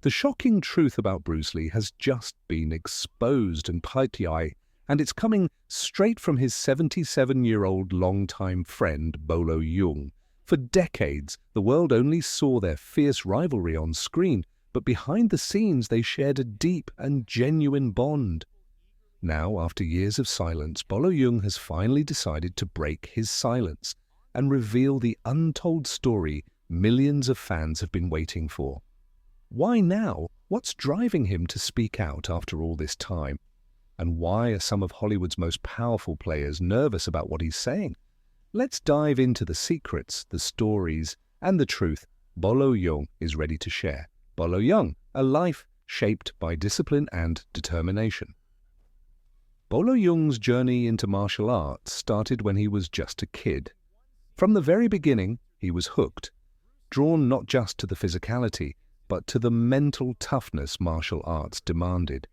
The shocking truth about Bruce Lee has just been exposed and and it's coming straight from his 77-year-old longtime friend, Bolo Yeung. For decades, the world only saw their fierce rivalry on screen, but behind the scenes they shared a deep and genuine bond. Now, after years of silence, Bolo Yeung has finally decided to break his silence and reveal the untold story millions of fans have been waiting for. Why now? What's driving him to speak out after all this time? And why are some of Hollywood's most powerful players nervous about what he's saying? Let's dive into the secrets, the stories, and the truth Bolo Yeung is ready to share. Bolo Yeung, a life shaped by discipline and determination. Bolo Yeung's journey into martial arts started when he was just a kid. From the very beginning, he was hooked, drawn not just to the physicality, but to the mental toughness martial arts demanded.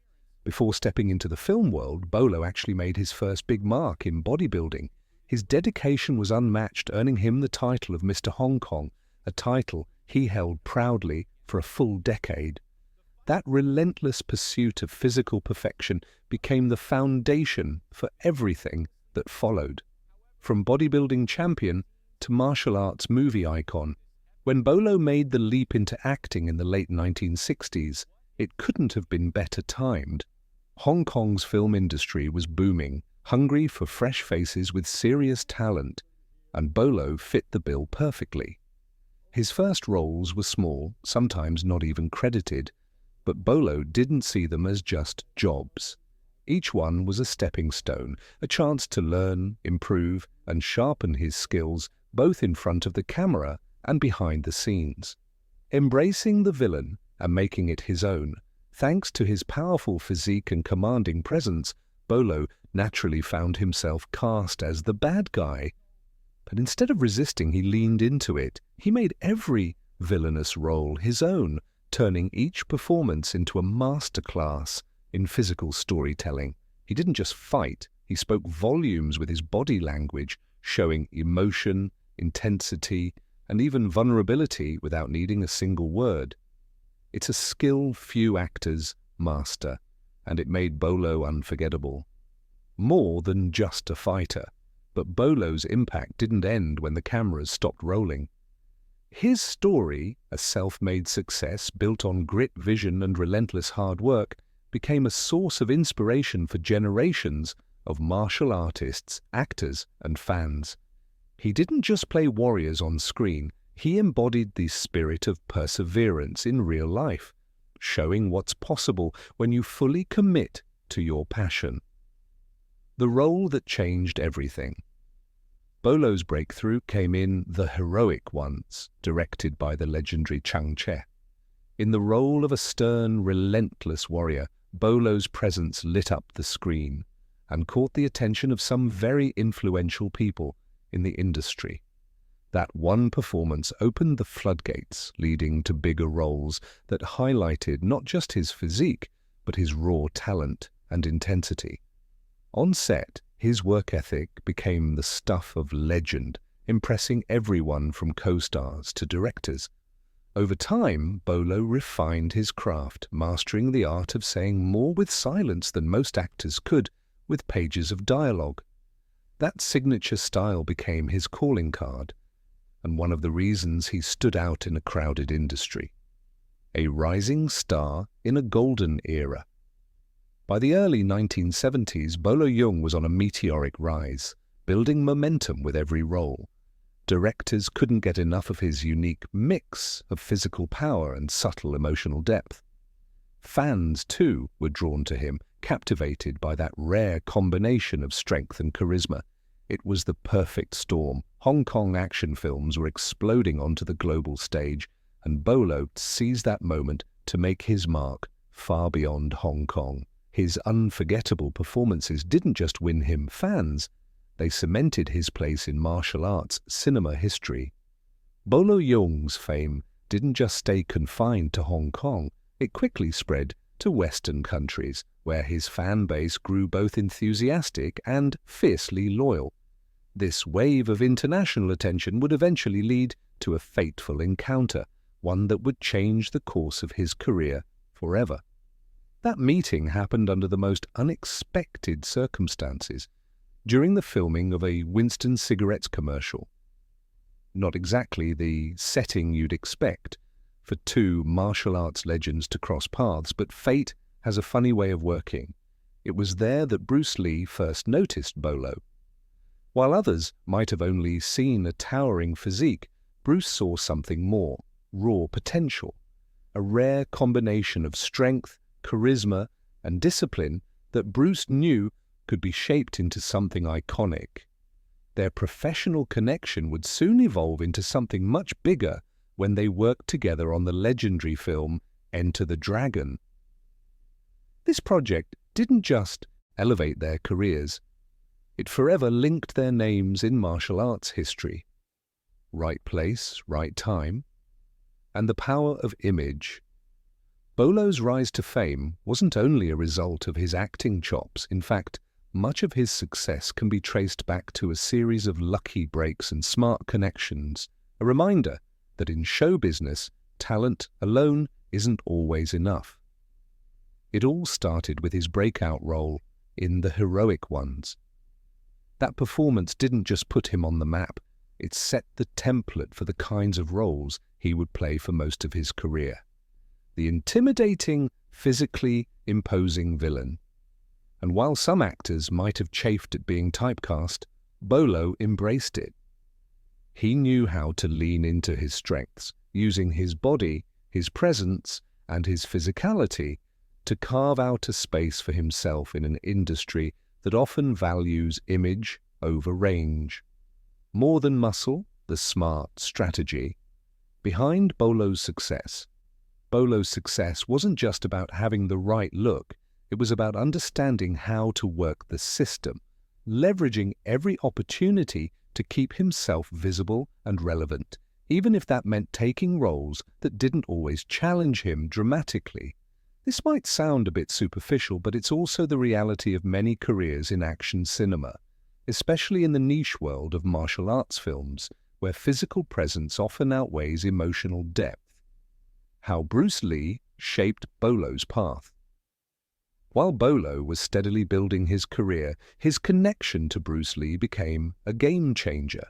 Before stepping into the film world, Bolo actually made his first big mark in bodybuilding. His dedication was unmatched, earning him the title of Mr. Hong Kong, a title he held proudly for a full decade. That relentless pursuit of physical perfection became the foundation for everything that followed. From bodybuilding champion to martial arts movie icon, when Bolo made the leap into acting in the late 1960s, it couldn't have been better timed. Hong Kong's film industry was booming, hungry for fresh faces with serious talent, and Bolo fit the bill perfectly. His first roles were small, sometimes not even credited, but Bolo didn't see them as just jobs. Each one was a stepping stone, a chance to learn, improve, and sharpen his skills both in front of the camera and behind the scenes. Embracing the villain and making it his own, thanks to his powerful physique and commanding presence, Bolo naturally found himself cast as the bad guy. But instead of resisting, he leaned into it. He made every villainous role his own, turning each performance into a masterclass in physical storytelling. He didn't just fight, he spoke volumes with his body language, showing emotion, intensity, and even vulnerability without needing a single word. It's a skill few actors master, and it made Bolo unforgettable. More than just a fighter, but Bolo's impact didn't end when the cameras stopped rolling. His story, a self-made success built on grit, vision, and relentless hard work, became a source of inspiration for generations of martial artists, actors, and fans. He didn't just play warriors on screen, he embodied the spirit of perseverance in real life, showing what's possible when you fully commit to your passion. The role that changed everything. Bolo's breakthrough came in The Heroic Ones, directed by the legendary Chang Che. In the role of a stern, relentless warrior, Bolo's presence lit up the screen and caught the attention of some very influential people in the industry. That one performance opened the floodgates, leading to bigger roles that highlighted not just his physique, but his raw talent and intensity. On set, his work ethic became the stuff of legend, impressing everyone from co-stars to directors. Over time, Bolo refined his craft, mastering the art of saying more with silence than most actors could with pages of dialogue. That signature style became his calling card, and one of the reasons he stood out in a crowded industry. A rising star in a golden era. By the early 1970s, Bolo Yeung was on a meteoric rise, building momentum with every role. Directors couldn't get enough of his unique mix of physical power and subtle emotional depth. Fans, too, were drawn to him, captivated by that rare combination of strength and charisma. It was the perfect storm. Hong Kong action films were exploding onto the global stage, and Bolo seized that moment to make his mark far beyond Hong Kong. His unforgettable performances didn't just win him fans, they cemented his place in martial arts cinema history. Bolo Yeung's fame didn't just stay confined to Hong Kong, it quickly spread to Western countries, where his fan base grew both enthusiastic and fiercely loyal. This wave of international attention would eventually lead to a fateful encounter, one that would change the course of his career forever. That meeting happened under the most unexpected circumstances, during the filming of a Winston cigarettes commercial. Not exactly the setting you'd expect for two martial arts legends to cross paths, but fate has a funny way of working. It was there that Bruce Lee first noticed Bolo. While others might have only seen a towering physique, Bruce saw something more, raw potential, a rare combination of strength, charisma, and discipline that Bruce knew could be shaped into something iconic. Their professional connection would soon evolve into something much bigger when they worked together on the legendary film Enter the Dragon. This project didn't just elevate their careers, it forever linked their names in martial arts history. Right place, right time, and the power of image. Bolo's rise to fame wasn't only a result of his acting chops. In fact, much of his success can be traced back to a series of lucky breaks and smart connections, a reminder that in show business, talent alone isn't always enough. It all started with his breakout role in The Heroic Ones. That performance didn't just put him on the map, it set the template for the kinds of roles he would play for most of his career. The intimidating, physically imposing villain. And while some actors might have chafed at being typecast, Bolo embraced it. He knew how to lean into his strengths, using his body, his presence, and his physicality to carve out a space for himself in an industry that often values image over range. More than muscle, the smart strategy. Behind Bolo's success wasn't just about having the right look, it was about understanding how to work the system, leveraging every opportunity to keep himself visible and relevant, even if that meant taking roles that didn't always challenge him dramatically. This might sound a bit superficial, but it's also the reality of many careers in action cinema, especially in the niche world of martial arts films, where physical presence often outweighs emotional depth. How Bruce Lee shaped Bolo's path. While Bolo was steadily building his career, his connection to Bruce Lee became a game changer.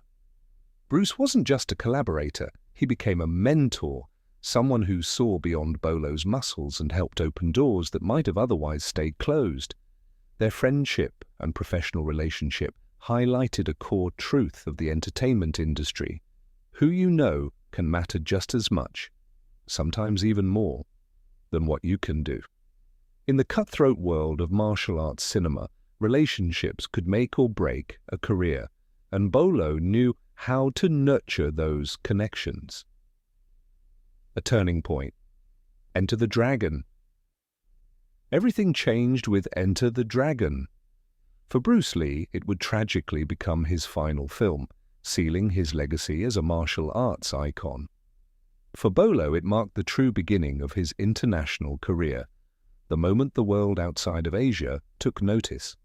Bruce wasn't just a collaborator, he became a mentor, someone who saw beyond Bolo's muscles and helped open doors that might have otherwise stayed closed. Their friendship and professional relationship highlighted a core truth of the entertainment industry. Who you know can matter just as much, sometimes even more, than what you can do. In the cutthroat world of martial arts cinema, relationships could make or break a career, and Bolo knew how to nurture those connections. A turning point. Enter the Dragon. Everything changed with Enter the Dragon. For Bruce Lee, it would tragically become his final film, sealing his legacy as a martial arts icon. For Bolo, it marked the true beginning of his international career, the moment the world outside of Asia took notice.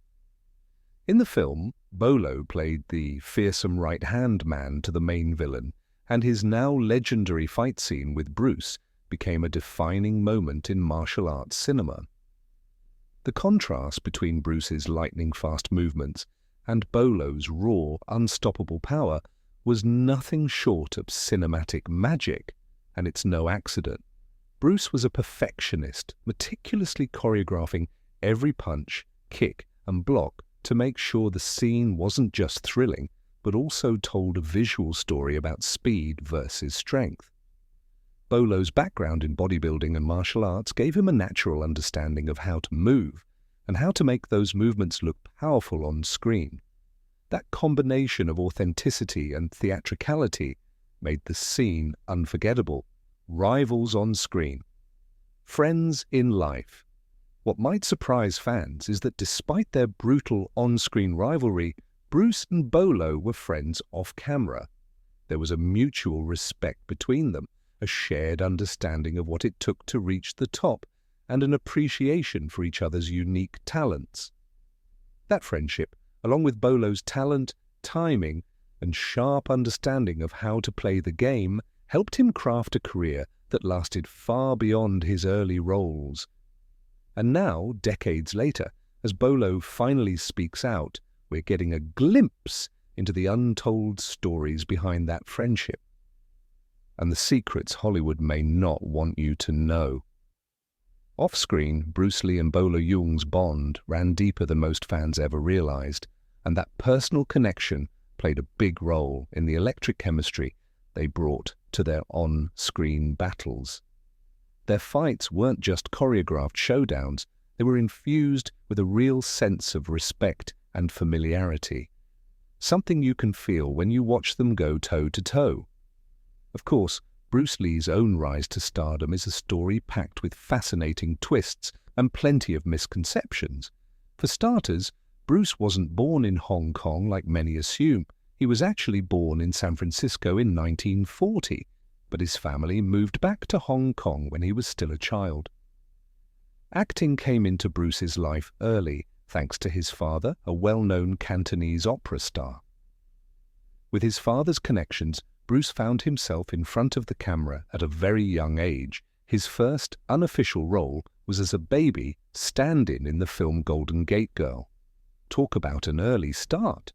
In the film, Bolo played the fearsome right-hand man to the main villain, and his now legendary fight scene with Bruce became a defining moment in martial arts cinema. The contrast between Bruce's lightning-fast movements and Bolo's raw, unstoppable power was nothing short of cinematic magic, and it's no accident. Bruce was a perfectionist, meticulously choreographing every punch, kick, and block to make sure the scene wasn't just thrilling, but also told a visual story about speed versus strength. Bolo's background in bodybuilding and martial arts gave him a natural understanding of how to move and how to make those movements look powerful on screen. That combination of authenticity and theatricality made the scene unforgettable. Rivals on screen, friends in life. What might surprise fans is that despite their brutal on-screen rivalry, Bruce and Bolo were friends off-camera. There was a mutual respect between them, a shared understanding of what it took to reach the top, and an appreciation for each other's unique talents. That friendship, along with Bolo's talent, timing, and sharp understanding of how to play the game, helped him craft a career that lasted far beyond his early roles. And now, decades later, as Bolo finally speaks out, we're getting a glimpse into the untold stories behind that friendship, and the secrets Hollywood may not want you to know. Off-screen, Bruce Lee and Bolo Yeung's bond ran deeper than most fans ever realized, and that personal connection played a big role in the electric chemistry they brought to their on-screen battles. Their fights weren't just choreographed showdowns, they were infused with a real sense of respect and familiarity, something you can feel when you watch them go toe-to-toe. Of course, Bruce Lee's own rise to stardom is a story packed with fascinating twists and plenty of misconceptions. For starters, Bruce wasn't born in Hong Kong like many assume. He was actually born in San Francisco in 1940, but his family moved back to Hong Kong when he was still a child. Acting came into Bruce's life early, thanks to his father, a well-known Cantonese opera star. With his father's connections, Bruce found himself in front of the camera at a very young age. His first unofficial role was as a baby stand-in in the film Golden Gate Girl. Talk about an early start.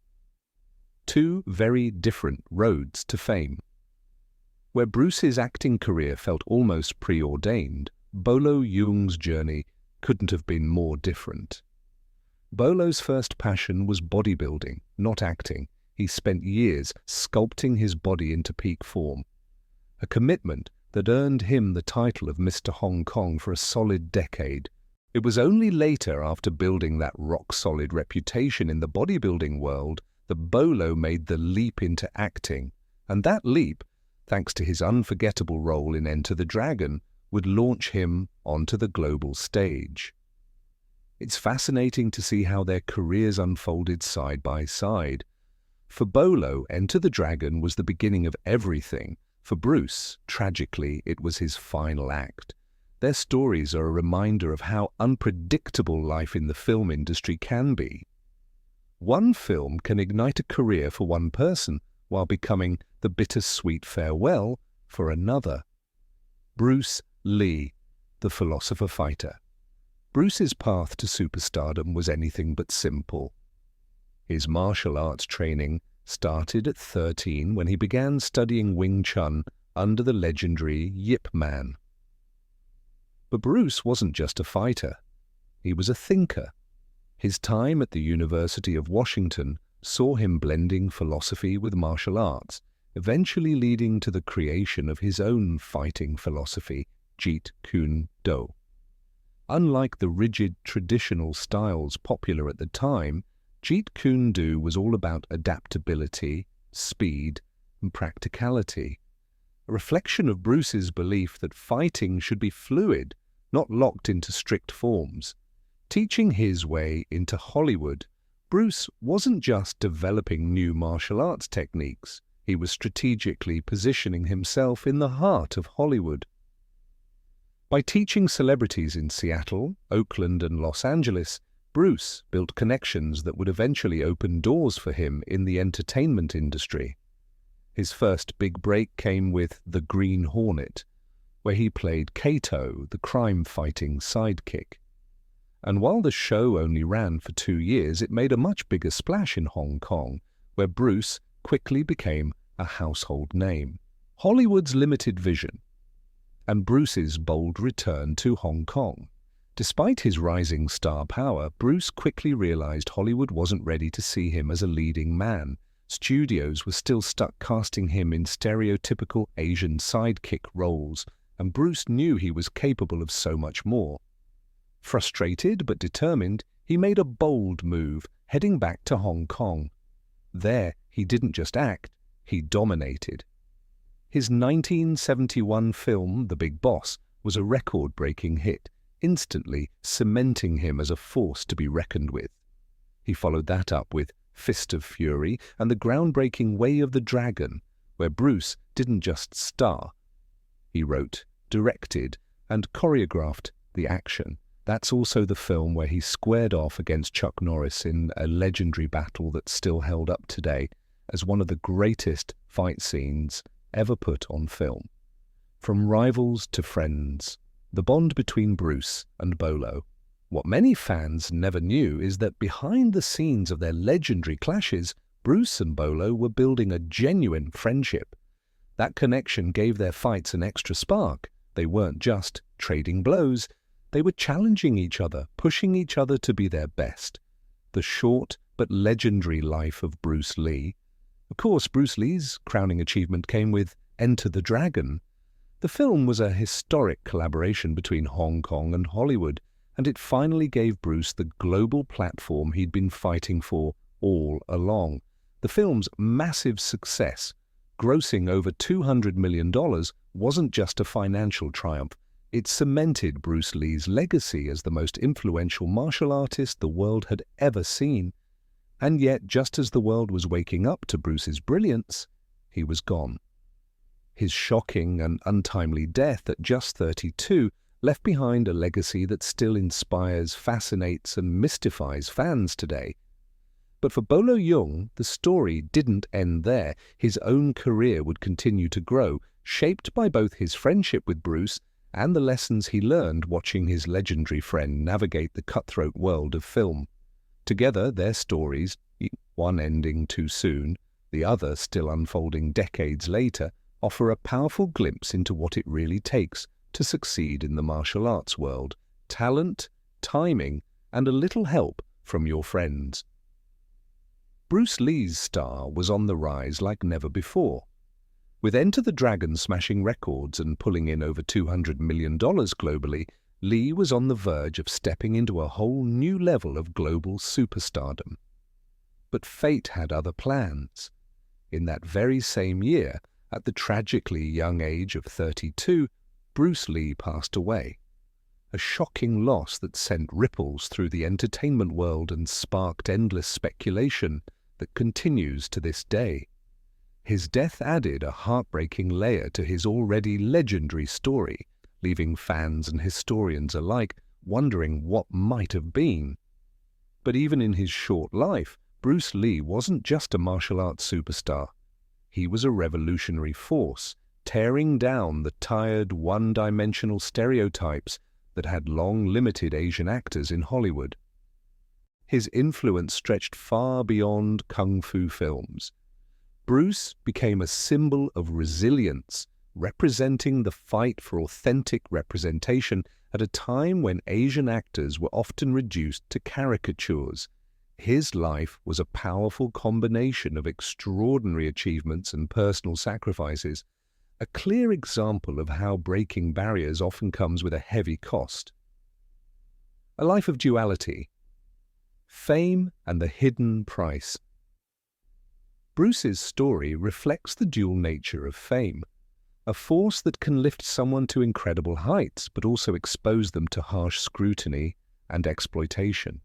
Two very different roads to fame. Where Bruce's acting career felt almost preordained, Bolo Yeung's journey couldn't have been more different. Bolo's first passion was bodybuilding, not acting. He spent years sculpting his body into peak form, a commitment that earned him the title of Mr. Hong Kong for a solid decade. It was only later, after building that rock-solid reputation in the bodybuilding world, that Bolo made the leap into acting, and that leap, thanks to his unforgettable role in Enter the Dragon, would launch him onto the global stage. It's fascinating to see how their careers unfolded side by side. For Bolo, Enter the Dragon was the beginning of everything. For Bruce, tragically, it was his final act. Their stories are a reminder of how unpredictable life in the film industry can be. One film can ignite a career for one person while becoming the bittersweet farewell for another. Bruce Lee, the philosopher fighter. Bruce's path to superstardom was anything but simple. His martial arts training started at 13 when he began studying Wing Chun under the legendary Yip Man. But Bruce wasn't just a fighter. He was a thinker. His time at the University of Washington saw him blending philosophy with martial arts, eventually leading to the creation of his own fighting philosophy, Jeet Kune Do. Unlike the rigid traditional styles popular at the time, Jeet Kune Do was all about adaptability, speed, and practicality, a reflection of Bruce's belief that fighting should be fluid, not locked into strict forms. Teaching his way into Hollywood, Bruce wasn't just developing new martial arts techniques, he was strategically positioning himself in the heart of Hollywood. By teaching celebrities in Seattle, Oakland, and Los Angeles, Bruce built connections that would eventually open doors for him in the entertainment industry. His first big break came with The Green Hornet, where he played Kato, the crime-fighting sidekick. And while the show only ran for 2 years, it made a much bigger splash in Hong Kong, where Bruce quickly became a household name. Hollywood's limited vision, and Bruce's bold return to Hong Kong. Despite his rising star power, Bruce quickly realized Hollywood wasn't ready to see him as a leading man. Studios were still stuck casting him in stereotypical Asian sidekick roles, and Bruce knew he was capable of so much more. Frustrated but determined, he made a bold move, heading back to Hong Kong. There, he didn't just act, he dominated. His 1971 film, The Big Boss, was a record-breaking hit, instantly cementing him as a force to be reckoned with. He followed that up with Fist of Fury and the groundbreaking Way of the Dragon, where Bruce didn't just star. He wrote, directed, and choreographed the action. That's also the film where he squared off against Chuck Norris in a legendary battle that's still held up today as one of the greatest fight scenes ever put on film. From rivals to friends, the bond between Bruce and Bolo. What many fans never knew is that behind the scenes of their legendary clashes, Bruce and Bolo were building a genuine friendship. That connection gave their fights an extra spark. They weren't just trading blows, they were challenging each other, pushing each other to be their best. The short but legendary life of Bruce Lee. Of course, Bruce Lee's crowning achievement came with Enter the Dragon. The film was a historic collaboration between Hong Kong and Hollywood, and it finally gave Bruce the global platform he'd been fighting for all along. The film's massive success, grossing over $200 million, wasn't just a financial triumph. It cemented Bruce Lee's legacy as the most influential martial artist the world had ever seen. And yet, just as the world was waking up to Bruce's brilliance, he was gone. His shocking and untimely death at just 32 left behind a legacy that still inspires, fascinates, and mystifies fans today. But for Bolo Yeung, the story didn't end there. His own career would continue to grow, shaped by both his friendship with Bruce and the lessons he learned watching his legendary friend navigate the cutthroat world of film. Together, their stories, one ending too soon, the other still unfolding decades later, offer a powerful glimpse into what it really takes to succeed in the martial arts world: talent, timing, and a little help from your friends. Bruce Lee's star was on the rise like never before. With Enter the Dragon smashing records and pulling in over $200 million globally, Lee was on the verge of stepping into a whole new level of global superstardom. But fate had other plans. In that very same year, at the tragically young age of 32, Bruce Lee passed away. A shocking loss that sent ripples through the entertainment world and sparked endless speculation that continues to this day. His death added a heartbreaking layer to his already legendary story, leaving fans and historians alike wondering what might have been. But even in his short life, Bruce Lee wasn't just a martial arts superstar. He was a revolutionary force, tearing down the tired, one-dimensional stereotypes that had long limited Asian actors in Hollywood. His influence stretched far beyond kung fu films. Bruce became a symbol of resilience, representing the fight for authentic representation at a time when Asian actors were often reduced to caricatures. His life was a powerful combination of extraordinary achievements and personal sacrifices, a clear example of how breaking barriers often comes with a heavy cost. A life of duality. Fame and the hidden price. Bruce's story reflects the dual nature of fame, a force that can lift someone to incredible heights but also expose them to harsh scrutiny and exploitation.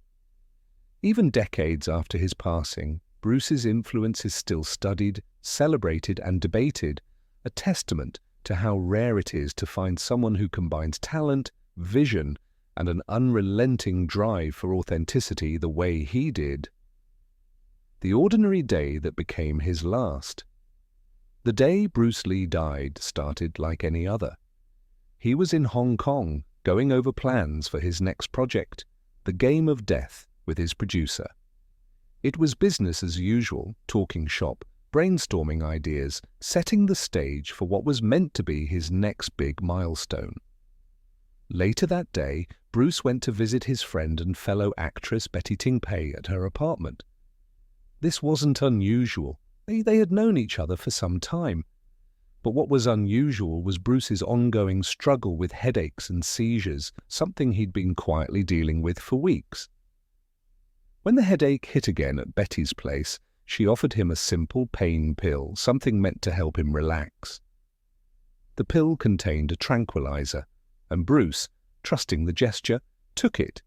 Even decades after his passing, Bruce's influence is still studied, celebrated, and debated, a testament to how rare it is to find someone who combines talent, vision, and an unrelenting drive for authenticity the way he did. The ordinary day that became his last. The day Bruce Lee died started like any other. He was in Hong Kong, going over plans for his next project, The Game of Death, with his producer. It was business as usual, talking shop, brainstorming ideas, setting the stage for what was meant to be his next big milestone. Later that day, Bruce went to visit his friend and fellow actress Betty Ting-pei at her apartment. This wasn't unusual. They had known each other for some time. But what was unusual was Bruce's ongoing struggle with headaches and seizures, something he'd been quietly dealing with for weeks. When the headache hit again at Betty's place, she offered him a simple pain pill, something meant to help him relax. The pill contained a tranquilizer, and Bruce, trusting the gesture, took it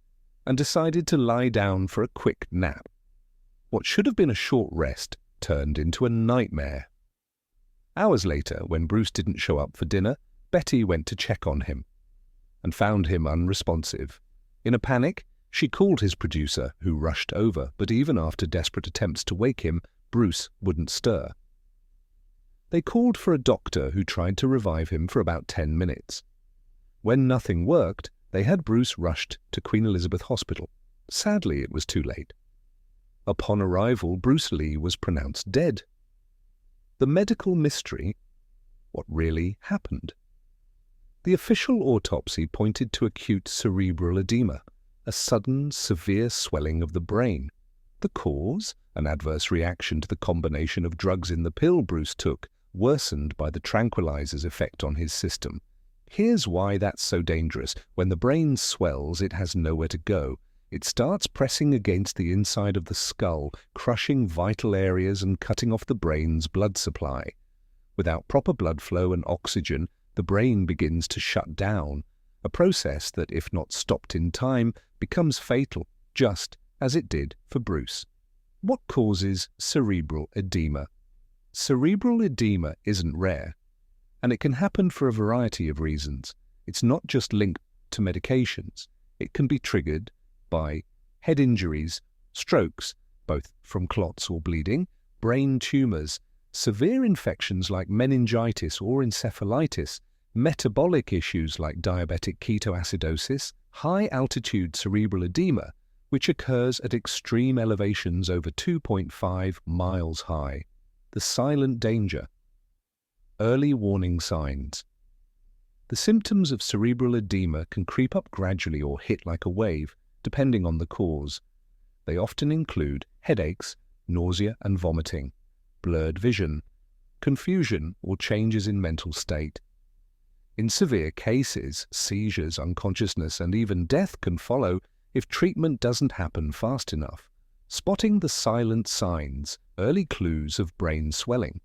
and decided to lie down for a quick nap. What should have been a short rest turned into a nightmare. Hours later, when Bruce didn't show up for dinner, Betty went to check on him and found him unresponsive. In a panic, she called his producer, who rushed over, but even after desperate attempts to wake him, Bruce wouldn't stir. They called for a doctor who tried to revive him for about 10 minutes. When nothing worked, they had Bruce rushed to Queen Elizabeth Hospital. Sadly, it was too late. Upon arrival, Bruce Lee was pronounced dead. The medical mystery: what really happened? The official autopsy pointed to acute cerebral edema, a sudden, severe swelling of the brain. The cause? An adverse reaction to the combination of drugs in the pill Bruce took, worsened by the tranquilizer's effect on his system. Here's why that's so dangerous. When the brain swells, it has nowhere to go. It starts pressing against the inside of the skull, crushing vital areas and cutting off the brain's blood supply. Without proper blood flow and oxygen, the brain begins to shut down, a process that, if not stopped in time, becomes fatal, just as it did for Bruce. What causes cerebral edema? Cerebral edema isn't rare, and it can happen for a variety of reasons. It's not just linked to medications. It can be triggered by head injuries, strokes, both from clots or bleeding, brain tumors, severe infections like meningitis or encephalitis, metabolic issues like diabetic ketoacidosis, high-altitude cerebral edema, which occurs at extreme elevations over 2.5 miles high. The silent danger. Early warning signs. The symptoms of cerebral edema can creep up gradually or hit like a wave, depending on the cause. They often include headaches, nausea and vomiting, blurred vision, confusion or changes in mental state. In severe cases, seizures, unconsciousness, and even death can follow if treatment doesn't happen fast enough. Spotting the silent signs, early clues of brain swelling.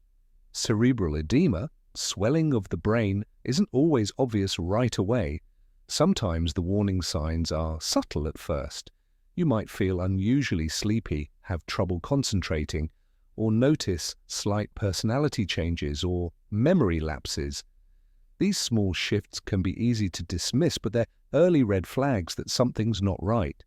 Cerebral edema, swelling of the brain, isn't always obvious right away. Sometimes the warning signs are subtle at first. You might feel unusually sleepy, have trouble concentrating, or notice slight personality changes or memory lapses. These small shifts can be easy to dismiss, but they're early red flags that something's not right.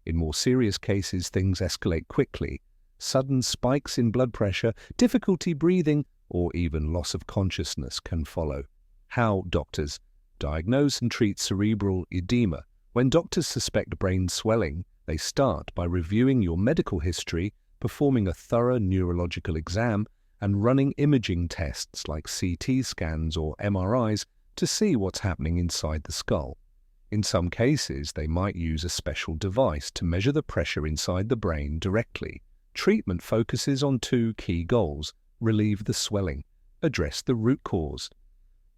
In more serious cases, things escalate quickly. Sudden spikes in blood pressure, difficulty breathing, or even loss of consciousness can follow. How doctors diagnose and treat cerebral edema. When doctors suspect brain swelling, they start by reviewing your medical history, performing a thorough neurological exam, and running imaging tests like CT scans or MRIs to see what's happening inside the skull. In some cases, they might use a special device to measure the pressure inside the brain directly. Treatment focuses on two key goals: relieve the swelling, address the root cause.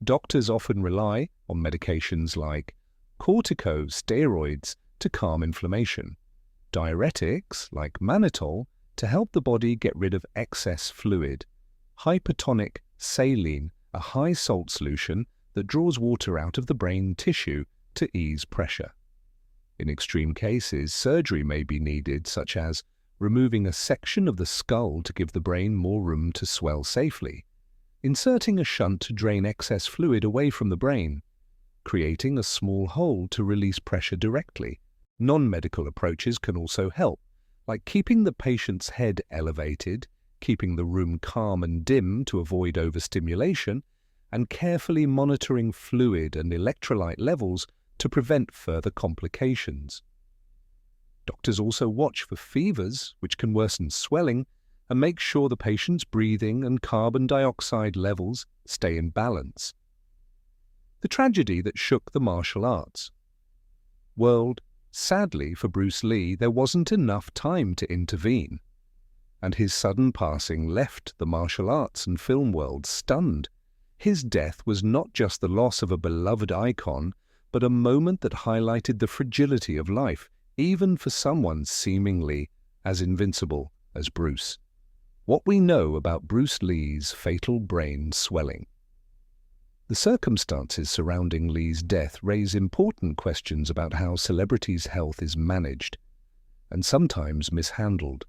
Doctors often rely on medications like corticosteroids to calm inflammation, diuretics like mannitol to help the body get rid of excess fluid, hypertonic saline, a high-salt solution that draws water out of the brain tissue to ease pressure. In extreme cases, surgery may be needed, such as removing a section of the skull to give the brain more room to swell safely, inserting a shunt to drain excess fluid away from the brain, creating a small hole to release pressure directly. Non-medical approaches can also help, like keeping the patient's head elevated, keeping the room calm and dim to avoid overstimulation, and carefully monitoring fluid and electrolyte levels to prevent further complications. Doctors also watch for fevers, which can worsen swelling, and make sure the patient's breathing and carbon dioxide levels stay in balance. The tragedy that shook the martial arts world. Sadly for Bruce Lee, there wasn't enough time to intervene, and his sudden passing left the martial arts and film world stunned. His death was not just the loss of a beloved icon, but a moment that highlighted the fragility of life, even for someone seemingly as invincible as Bruce. What we know about Bruce Lee's fatal brain swelling. The circumstances surrounding Lee's death raise important questions about how celebrities' health is managed, and sometimes mishandled.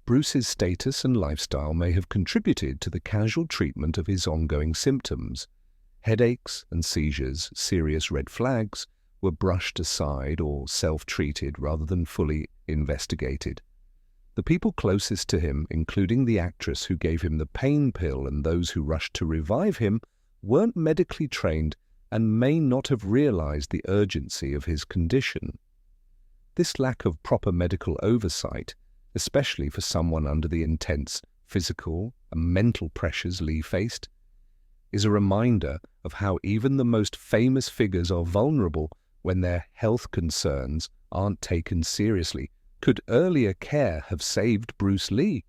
Bruce's status and lifestyle may have contributed to the casual treatment of his ongoing symptoms. Headaches and seizures, serious red flags, were brushed aside or self-treated rather than fully investigated. The people closest to him, including the actress who gave him the pain pill and those who rushed to revive him, weren't medically trained and may not have realized the urgency of his condition. This lack of proper medical oversight, especially for someone under the intense physical and mental pressures Lee faced, is a reminder of how even the most famous figures are vulnerable when their health concerns aren't taken seriously. Could earlier care have saved Bruce Lee?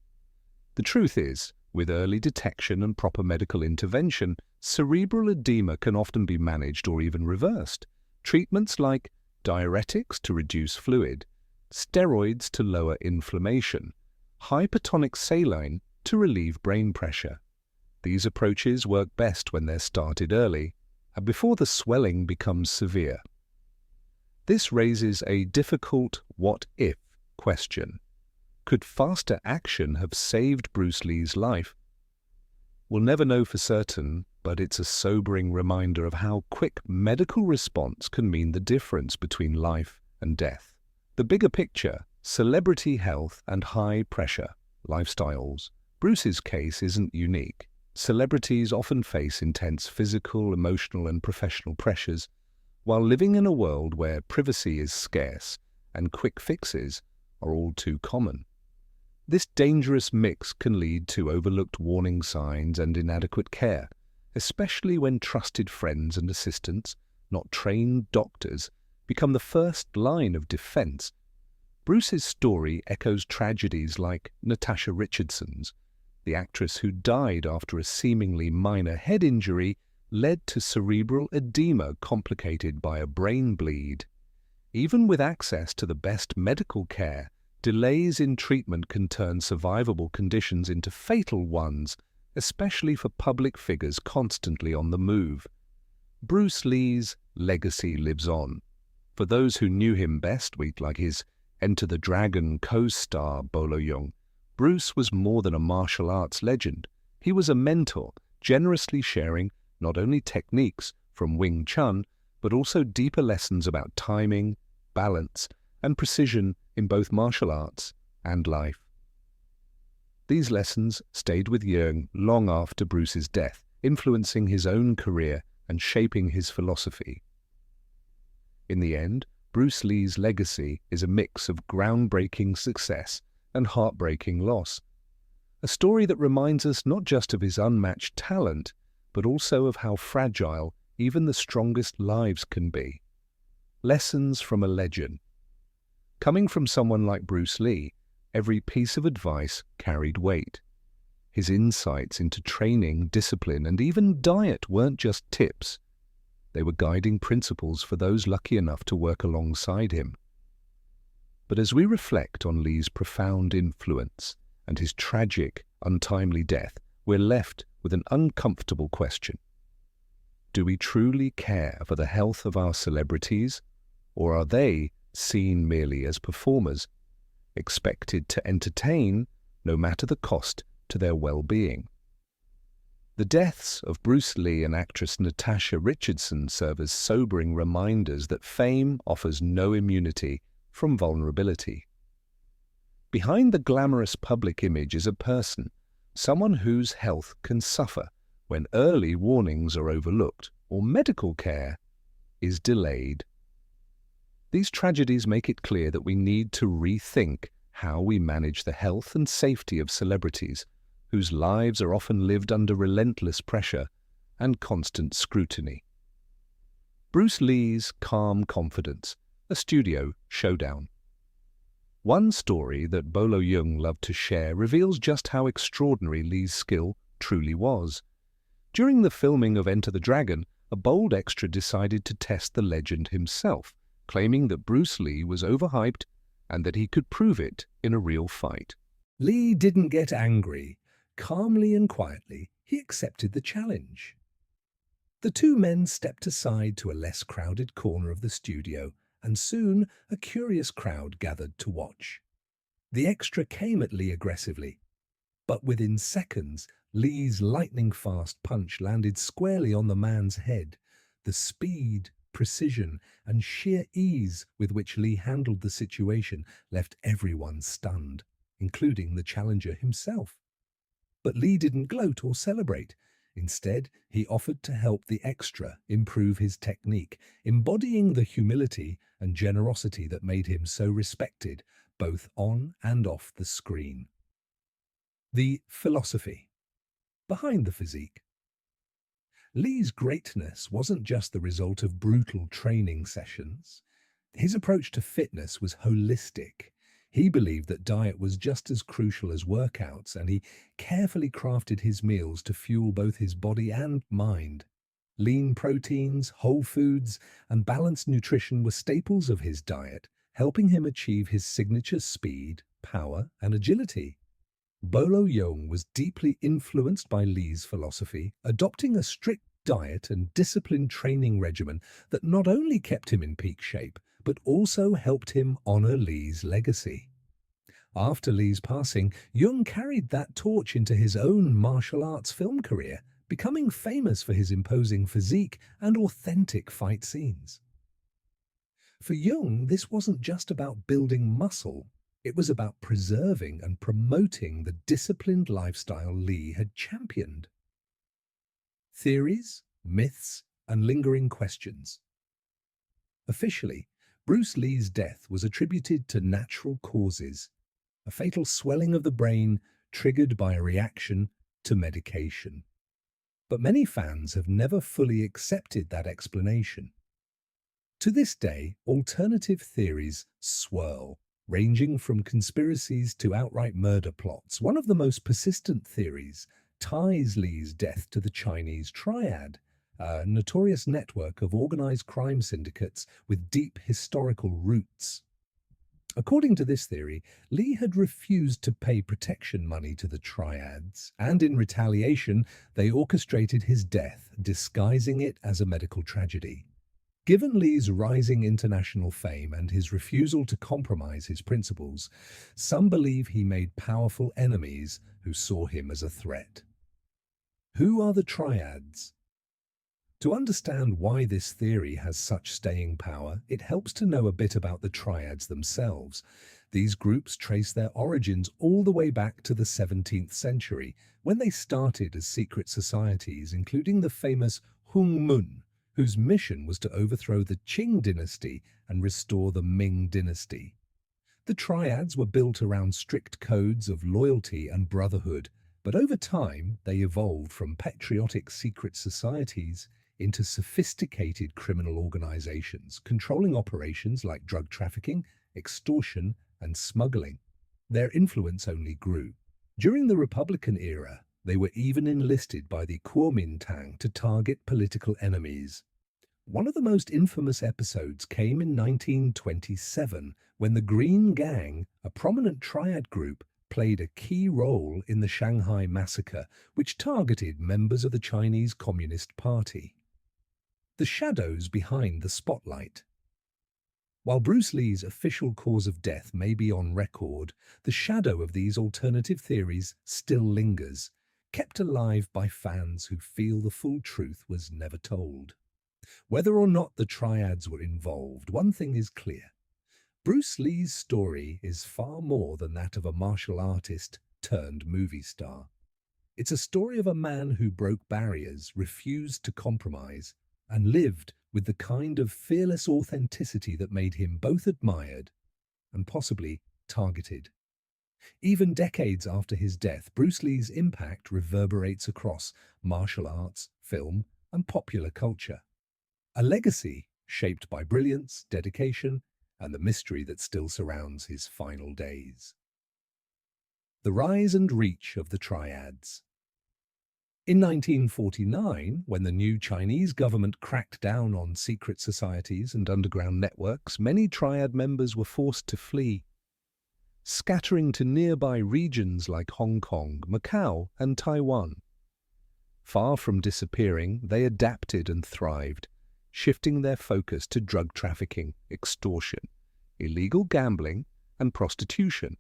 The truth is, with early detection and proper medical intervention, cerebral edema can often be managed or even reversed. Treatments like diuretics to reduce fluid, steroids to lower inflammation, hypertonic saline to relieve brain pressure. These approaches work best when they're started early and before the swelling becomes severe. This raises a difficult what-if question. Could faster action have saved Bruce Lee's life? We'll never know for certain, but it's a sobering reminder of how quick medical response can mean the difference between life and death. The bigger picture, celebrity health and high-pressure lifestyles. Bruce's case isn't unique. Celebrities often face intense physical, emotional, and professional pressures, while living in a world where privacy is scarce and quick fixes are all too common. This dangerous mix can lead to overlooked warning signs and inadequate care, especially when trusted friends and assistants, not trained doctors, become the first line of defense. Bruce's story echoes tragedies like Natasha Richardson's. The actress who died after a seemingly minor head injury led to cerebral edema complicated by a brain bleed. Even with access to the best medical care, delays in treatment can turn survivable conditions into fatal ones, especially for public figures constantly on the move. Bruce Lee's legacy lives on. For those who knew him best, like his Enter the Dragon co-star Bolo Yeung, Bruce was more than a martial arts legend. He was a mentor, generously sharing not only techniques from Wing Chun, but also deeper lessons about timing, balance, and precision in both martial arts and life. These lessons stayed with Yeung long after Bruce's death, influencing his own career and shaping his philosophy. In the end, Bruce Lee's legacy is a mix of groundbreaking success and heartbreaking loss. A story that reminds us not just of his unmatched talent, but also of how fragile even the strongest lives can be. Lessons from a legend. Coming from someone like Bruce Lee, every piece of advice carried weight. His insights into training, discipline, and even diet weren't just tips. They were guiding principles for those lucky enough to work alongside him. But as we reflect on Lee's profound influence and his tragic, untimely death, we're left with an uncomfortable question. Do we truly care for the health of our celebrities, or are they seen merely as performers, expected to entertain no matter the cost to their well-being? The deaths of Bruce Lee and actress Natasha Richardson serve as sobering reminders that fame offers no immunity from vulnerability. Behind the glamorous public image is a person, someone whose health can suffer when early warnings are overlooked or medical care is delayed. These tragedies make it clear that we need to rethink how we manage the health and safety of celebrities, whose lives are often lived under relentless pressure and constant scrutiny. Bruce Lee's calm confidence, a studio showdown. One story that Bolo Yeung loved to share reveals just how extraordinary Lee's skill truly was. During the filming of Enter the Dragon, a bold extra decided to test the legend himself, claiming that Bruce Lee was overhyped and that he could prove it in a real fight. Lee didn't get angry. Calmly and quietly, he accepted the challenge. The two men stepped aside to a less crowded corner of the studio, and soon a curious crowd gathered to watch. The extra came at Lee aggressively, but within seconds, Lee's lightning-fast punch landed squarely on the man's head. The speed, precision, and sheer ease with which Lee handled the situation left everyone stunned. including the challenger himself. But Li didn't gloat or celebrate. Instead, he offered to help the extra improve his technique, embodying the humility and generosity that made him so respected, both on and off the screen. The philosophy behind the physique. Li's greatness wasn't just the result of brutal training sessions. His approach to fitness was holistic. He believed that diet was just as crucial as workouts, and he carefully crafted his meals to fuel both his body and mind. Lean proteins, whole foods, and balanced nutrition were staples of his diet, helping him achieve his signature speed, power, and agility. Bolo Yeung was deeply influenced by Li's philosophy, adopting a strict diet and disciplined training regimen that not only kept him in peak shape, but also helped him honor Li's legacy. After Li's passing, Yeung carried that torch into his own martial arts film career, becoming famous for his imposing physique and authentic fight scenes. For Yeung, this wasn't just about building muscle. It was about preserving and promoting the disciplined lifestyle Li had championed. Theories, myths, and lingering questions. Officially, Bruce Li's death was attributed to natural causes, a fatal swelling of the brain triggered by a reaction to medication. But many fans have never fully accepted that explanation. To this day, alternative theories swirl, ranging from conspiracies to outright murder plots. One of the most persistent theories ties Li's death to the Chinese Triad, a notorious network of organized crime syndicates with deep historical roots. According to this theory, Li had refused to pay protection money to the Triads, and in retaliation, they orchestrated his death, disguising it as a medical tragedy. Given Li's rising international fame and his refusal to compromise his principles, some believe he made powerful enemies who saw him as a threat. Who are the Triads? To understand why this theory has such staying power, it helps to know a bit about the Triads themselves. These groups trace their origins all the way back to the 17th century, when they started as secret societies, including the famous Hung Mun, whose mission was to overthrow the Qing dynasty and restore the Ming dynasty. The Triads were built around strict codes of loyalty and brotherhood, but over time they evolved from patriotic secret societies into sophisticated criminal organizations, controlling operations like drug trafficking, extortion, and smuggling. Their influence only grew. During the Republican era, they were even enlisted by the Kuomintang to target political enemies. One of the most infamous episodes came in 1927, when the Green Gang, a prominent triad group, played a key role in the Shanghai Massacre, which targeted members of the Chinese Communist Party. The shadows behind the spotlight. While Bruce Li's official cause of death may be on record, the shadow of these alternative theories still lingers, kept alive by fans who feel the full truth was never told. Whether or not the Triads were involved, one thing is clear. Bruce Li's story is far more than that of a martial artist turned movie star. It's a story of a man who broke barriers, refused to compromise, and lived with the kind of fearless authenticity that made him both admired and possibly targeted. Even decades after his death, Bruce Li's impact reverberates across martial arts, film, and popular culture. A legacy shaped by brilliance, dedication, and the mystery that still surrounds his final days. The rise and reach of the Triads. In 1949, when the new Chinese government cracked down on secret societies and underground networks, many Triad members were forced to flee, scattering to nearby regions like Hong Kong, Macau, and Taiwan. Far from disappearing, they adapted and thrived, shifting their focus to drug trafficking, extortion, illegal gambling, and prostitution.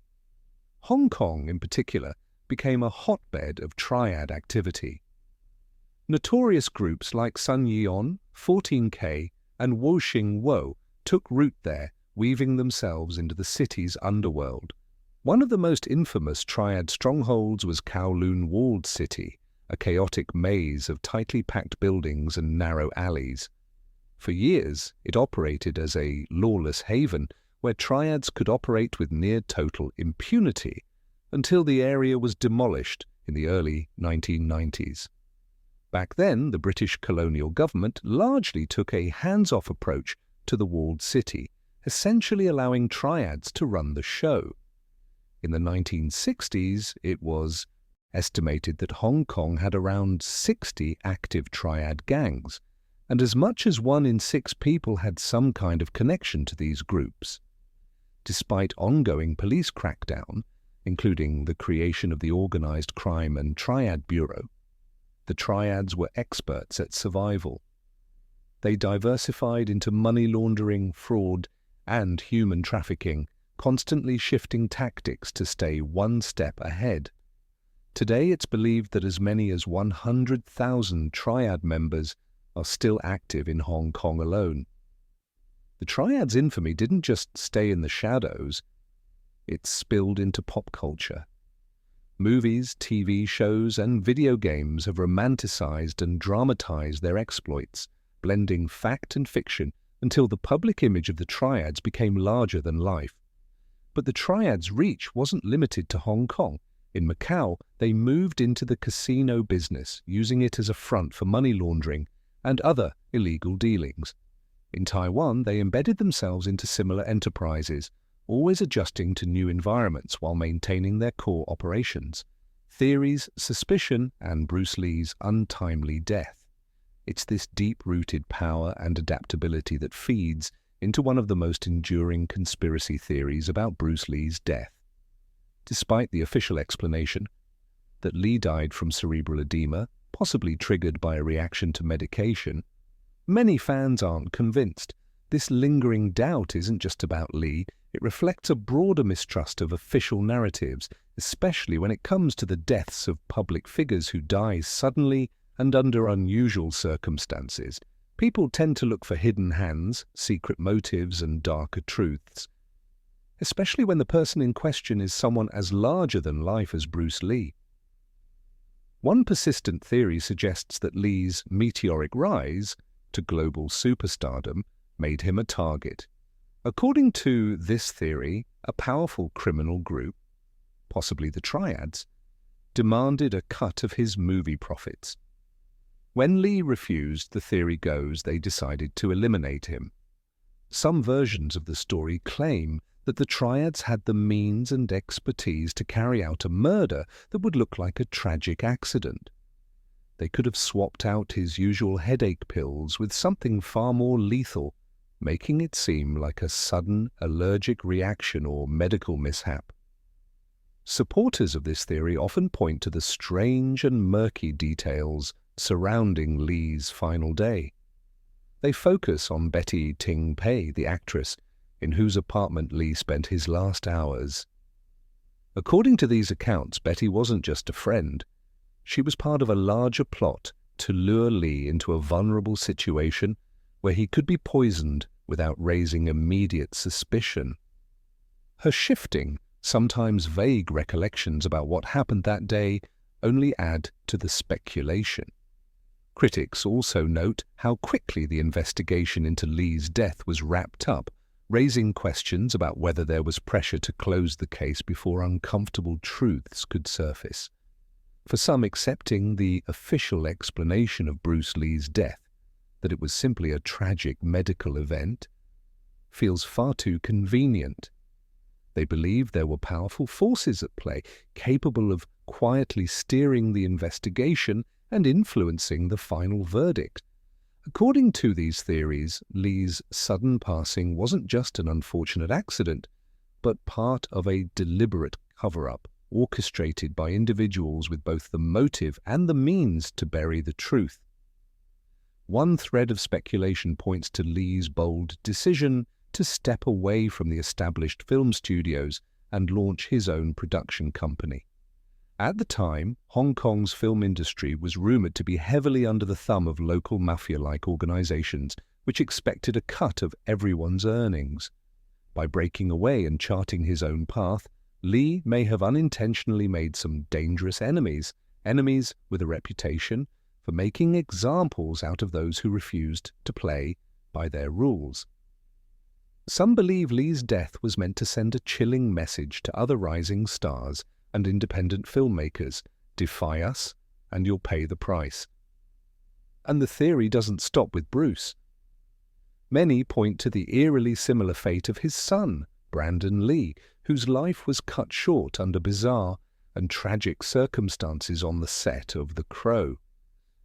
Hong Kong, in particular, became a hotbed of triad activity. Notorious groups like Sun Yeon, 14K, and Woshing Wo took root there, weaving themselves into the city's underworld. One of the most infamous triad strongholds was Kowloon Walled City, a chaotic maze of tightly packed buildings and narrow alleys. For years, it operated as a lawless haven where triads could operate with near-total impunity until the area was demolished in the early 1990s. Back then, the British colonial government largely took a hands-off approach to the walled city, essentially allowing triads to run the show. In the 1960s, it was estimated that Hong Kong had around 60 active triad gangs, and as much as 1 in 6 people had some kind of connection to these groups. Despite ongoing police crackdown, including the creation of the Organized Crime and Triad Bureau, the triads were experts at survival. They diversified into money laundering, fraud, and human trafficking, constantly shifting tactics to stay one step ahead. Today, it's believed that as many as 100,000 triad members are still active in Hong Kong alone. The triad's infamy didn't just stay in the shadows, it spilled into pop culture. Movies, TV shows, and video games have romanticized and dramatized their exploits, blending fact and fiction until the public image of the triads became larger than life. But the triads' reach wasn't limited to Hong Kong. In Macau, they moved into the casino business, using it as a front for money laundering and other illegal dealings. In Taiwan, they embedded themselves into similar enterprises, always adjusting to new environments while maintaining their core operations. Theories, suspicion, and Bruce Lee's untimely death. It's this deep-rooted power and adaptability that feeds into one of the most enduring conspiracy theories about Bruce Lee's death. Despite the official explanation that Lee died from cerebral edema, possibly triggered by a reaction to medication, many fans aren't convinced. This lingering doubt isn't just about Lee, it reflects a broader mistrust of official narratives, especially when it comes to the deaths of public figures who die suddenly and under unusual circumstances. People tend to look for hidden hands, secret motives, and darker truths, especially when the person in question is someone as larger than life as Bruce Lee. One persistent theory suggests that Lee's meteoric rise to global superstardom made him a target. According to this theory, a powerful criminal group, possibly the Triads, demanded a cut of his movie profits. When Lee refused, the theory goes they decided to eliminate him. Some versions of the story claim that the Triads had the means and expertise to carry out a murder that would look like a tragic accident. They could have swapped out his usual headache pills with something far more lethal, making it seem like a sudden allergic reaction or medical mishap. Supporters of this theory often point to the strange and murky details surrounding Lee's final day. They focus on Betty Ting Pei, the actress, in whose apartment Lee spent his last hours. According to these accounts, Betty wasn't just a friend. She was part of a larger plot to lure Lee into a vulnerable situation where he could be poisoned without raising immediate suspicion. Her shifting, sometimes vague recollections about what happened that day only add to the speculation. Critics also note how quickly the investigation into Lee's death was wrapped up, raising questions about whether there was pressure to close the case before uncomfortable truths could surface. For some, accepting the official explanation of Bruce Lee's death, that it was simply a tragic medical event, feels far too convenient. They believe there were powerful forces at play, capable of quietly steering the investigation and influencing the final verdict. According to these theories, Lee's sudden passing wasn't just an unfortunate accident, but part of a deliberate cover-up, orchestrated by individuals with both the motive and the means to bury the truth. One thread of speculation points to Lee's bold decision to step away from the established film studios and launch his own production company. At the time, Hong Kong's film industry was rumored to be heavily under the thumb of local mafia-like organizations, which expected a cut of everyone's earnings. By breaking away and charting his own path, Lee may have unintentionally made some dangerous enemies, enemies with a reputation for making examples out of those who refused to play by their rules. Some believe Lee's death was meant to send a chilling message to other rising stars and independent filmmakers: defy us, and you'll pay the price. And the theory doesn't stop with Bruce. Many point to the eerily similar fate of his son, Brandon Lee, whose life was cut short under bizarre and tragic circumstances on the set of The Crow.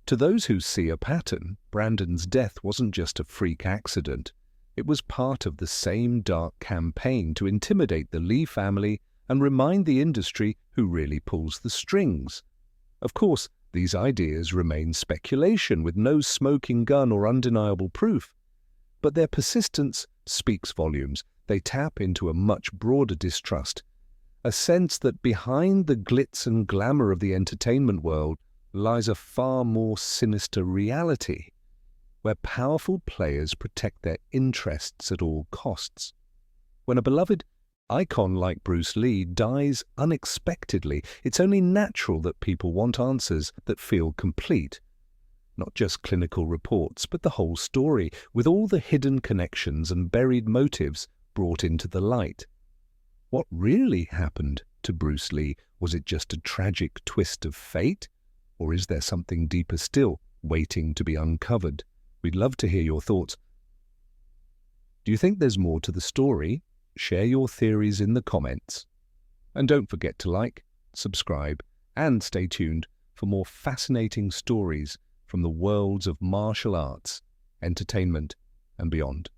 To those who see a pattern, Brandon's death wasn't just a freak accident. It was part of the same dark campaign to intimidate the Lee family and remind the industry who really pulls the strings. Of course, these ideas remain speculation with no smoking gun or undeniable proof. But their persistence speaks volumes. They tap into a much broader distrust, a sense that behind the glitz and glamour of the entertainment world lies a far more sinister reality, where powerful players protect their interests at all costs. When a beloved icon like Bruce Lee dies unexpectedly, it's only natural that people want answers that feel complete. Not just clinical reports, but the whole story, with all the hidden connections and buried motives brought into the light. What really happened to Bruce Lee? Was it just a tragic twist of fate? Or is there something deeper still, waiting to be uncovered? We'd love to hear your thoughts. Do you think there's more to the story? Share your theories in the comments. And don't forget to like, subscribe, and stay tuned for more fascinating stories from the worlds of martial arts, entertainment, and beyond.